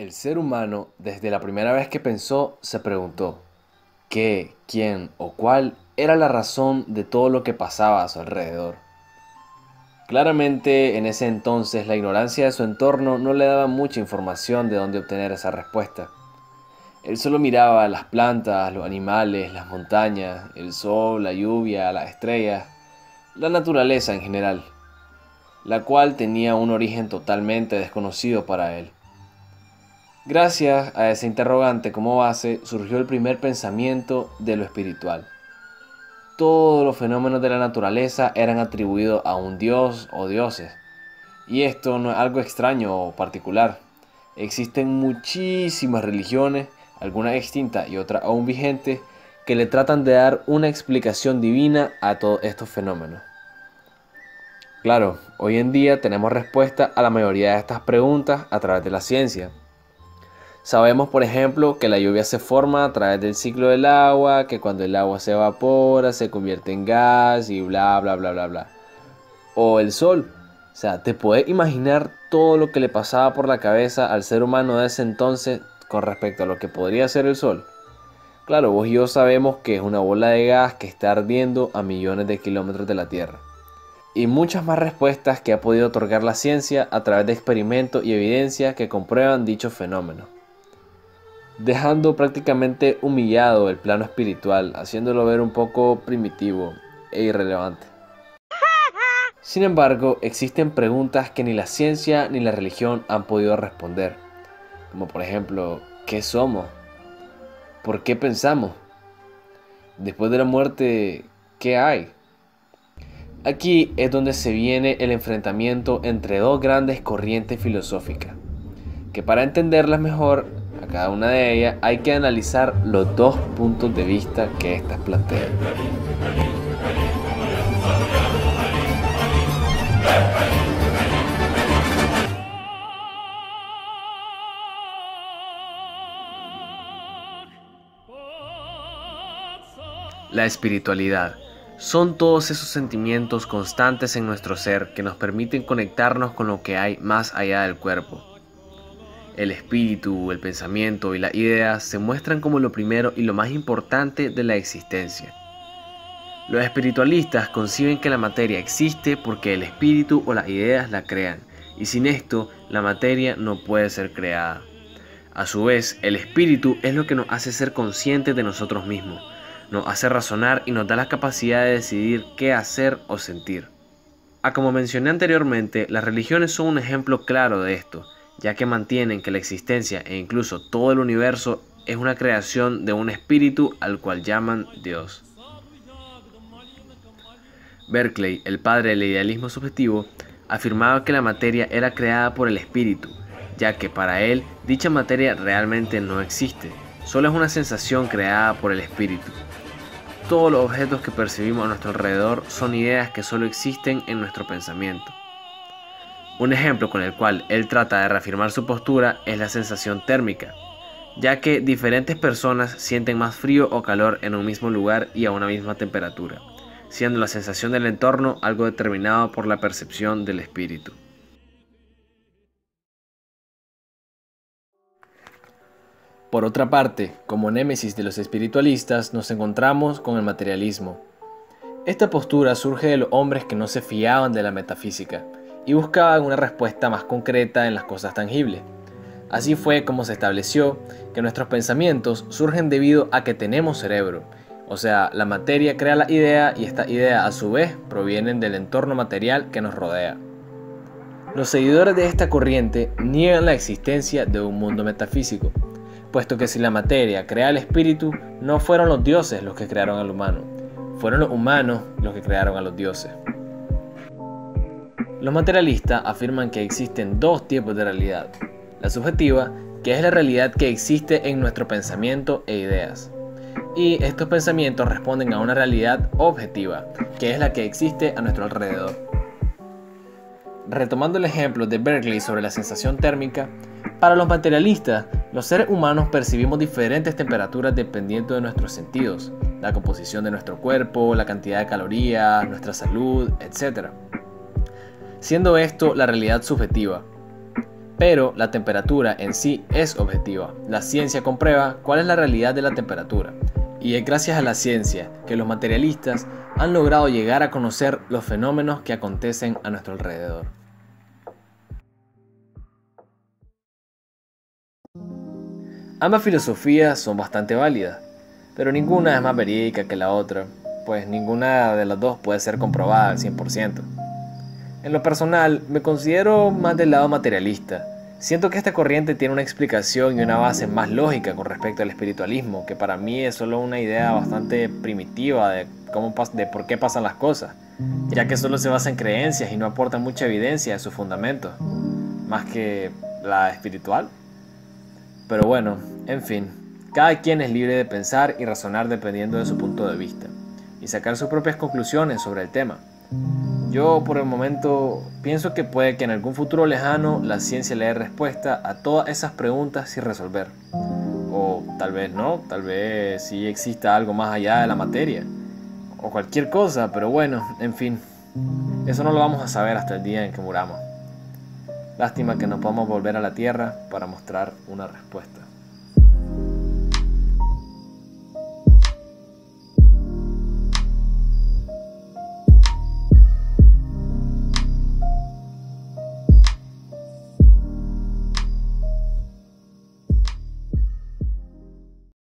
El ser humano, desde la primera vez que pensó, se preguntó qué, quién o cuál era la razón de todo lo que pasaba a su alrededor. Claramente, en ese entonces, la ignorancia de su entorno no le daba mucha información de dónde obtener esa respuesta. Él solo miraba las plantas, los animales, las montañas, el sol, la lluvia, las estrellas, la naturaleza en general, la cual tenía un origen totalmente desconocido para él. Gracias a ese interrogante como base surgió el primer pensamiento de lo espiritual. Todos los fenómenos de la naturaleza eran atribuidos a un dios o dioses. Y esto no es algo extraño o particular. Existen muchísimas religiones, algunas extintas y otras aún vigentes, que le tratan de dar una explicación divina a todos estos fenómenos. Claro, hoy en día tenemos respuesta a la mayoría de estas preguntas a través de la ciencia. Sabemos, por ejemplo, que la lluvia se forma a través del ciclo del agua, que cuando el agua se evapora se convierte en gas y bla bla bla bla bla. O el sol. O sea, ¿te puedes imaginar todo lo que le pasaba por la cabeza al ser humano de ese entonces con respecto a lo que podría ser el sol? Claro, vos y yo sabemos que es una bola de gas que está ardiendo a millones de kilómetros de la Tierra. Y muchas más respuestas que ha podido otorgar la ciencia a través de experimentos y evidencias que comprueban dichos fenómenos, dejando prácticamente humillado el plano espiritual, haciéndolo ver un poco primitivo e irrelevante. Sin embargo, existen preguntas que ni la ciencia ni la religión han podido responder, como por ejemplo, ¿qué somos? ¿Por qué pensamos? Después de la muerte, ¿qué hay? Aquí es donde se viene el enfrentamiento entre dos grandes corrientes filosóficas, que para entenderlas mejor a cada una de ellas hay que analizar los dos puntos de vista que éstas plantean. La espiritualidad son todos esos sentimientos constantes en nuestro ser que nos permiten conectarnos con lo que hay más allá del cuerpo. El espíritu, el pensamiento y las ideas se muestran como lo primero y lo más importante de la existencia. Los espiritualistas conciben que la materia existe porque el espíritu o las ideas la crean, y sin esto la materia no puede ser creada. A su vez, el espíritu es lo que nos hace ser conscientes de nosotros mismos, nos hace razonar y nos da la capacidad de decidir qué hacer o sentir. Como mencioné anteriormente, las religiones son un ejemplo claro de esto, ya que mantienen que la existencia e incluso todo el universo es una creación de un espíritu al cual llaman Dios. Berkeley, el padre del idealismo subjetivo, afirmaba que la materia era creada por el espíritu, ya que para él dicha materia realmente no existe, solo es una sensación creada por el espíritu. Todos los objetos que percibimos a nuestro alrededor son ideas que solo existen en nuestro pensamiento. Un ejemplo con el cual él trata de reafirmar su postura es la sensación térmica, ya que diferentes personas sienten más frío o calor en un mismo lugar y a una misma temperatura, siendo la sensación del entorno algo determinado por la percepción del espíritu. Por otra parte, como némesis de los espiritualistas, nos encontramos con el materialismo. Esta postura surge de los hombres que no se fiaban de la metafísica y buscaban una respuesta más concreta en las cosas tangibles. Así fue como se estableció que nuestros pensamientos surgen debido a que tenemos cerebro, o sea, la materia crea la idea y esta idea a su vez provienen del entorno material que nos rodea. Los seguidores de esta corriente niegan la existencia de un mundo metafísico, puesto que si la materia crea el espíritu, no fueron los dioses los que crearon al humano, fueron los humanos los que crearon a los dioses. Los materialistas afirman que existen dos tipos de realidad: la subjetiva, que es la realidad que existe en nuestro pensamiento e ideas, y estos pensamientos responden a una realidad objetiva, que es la que existe a nuestro alrededor. Retomando el ejemplo de Berkeley sobre la sensación térmica, para los materialistas, los seres humanos percibimos diferentes temperaturas dependiendo de nuestros sentidos, la composición de nuestro cuerpo, la cantidad de calorías, nuestra salud, etc. Siendo esto la realidad subjetiva. Pero la temperatura en sí es objetiva. La ciencia comprueba cuál es la realidad de la temperatura. Y es gracias a la ciencia que los materialistas han logrado llegar a conocer los fenómenos que acontecen a nuestro alrededor. Ambas filosofías son bastante válidas, pero ninguna es más verídica que la otra, pues ninguna de las dos puede ser comprobada al 100%. En lo personal, me considero más del lado materialista. Siento que esta corriente tiene una explicación y una base más lógica con respecto al espiritualismo, que para mí es solo una idea bastante primitiva de por qué pasan las cosas, ya que solo se basa en creencias y no aporta mucha evidencia de sus fundamentos, más que la espiritual. Pero bueno, en fin, cada quien es libre de pensar y razonar dependiendo de su punto de vista, y sacar sus propias conclusiones sobre el tema. Yo por el momento pienso que puede que en algún futuro lejano la ciencia le dé respuesta a todas esas preguntas sin resolver. O tal vez no, tal vez sí exista algo más allá de la materia. O cualquier cosa, pero bueno, en fin. Eso no lo vamos a saber hasta el día en que muramos. Lástima que no podamos volver a la Tierra para mostrar una respuesta.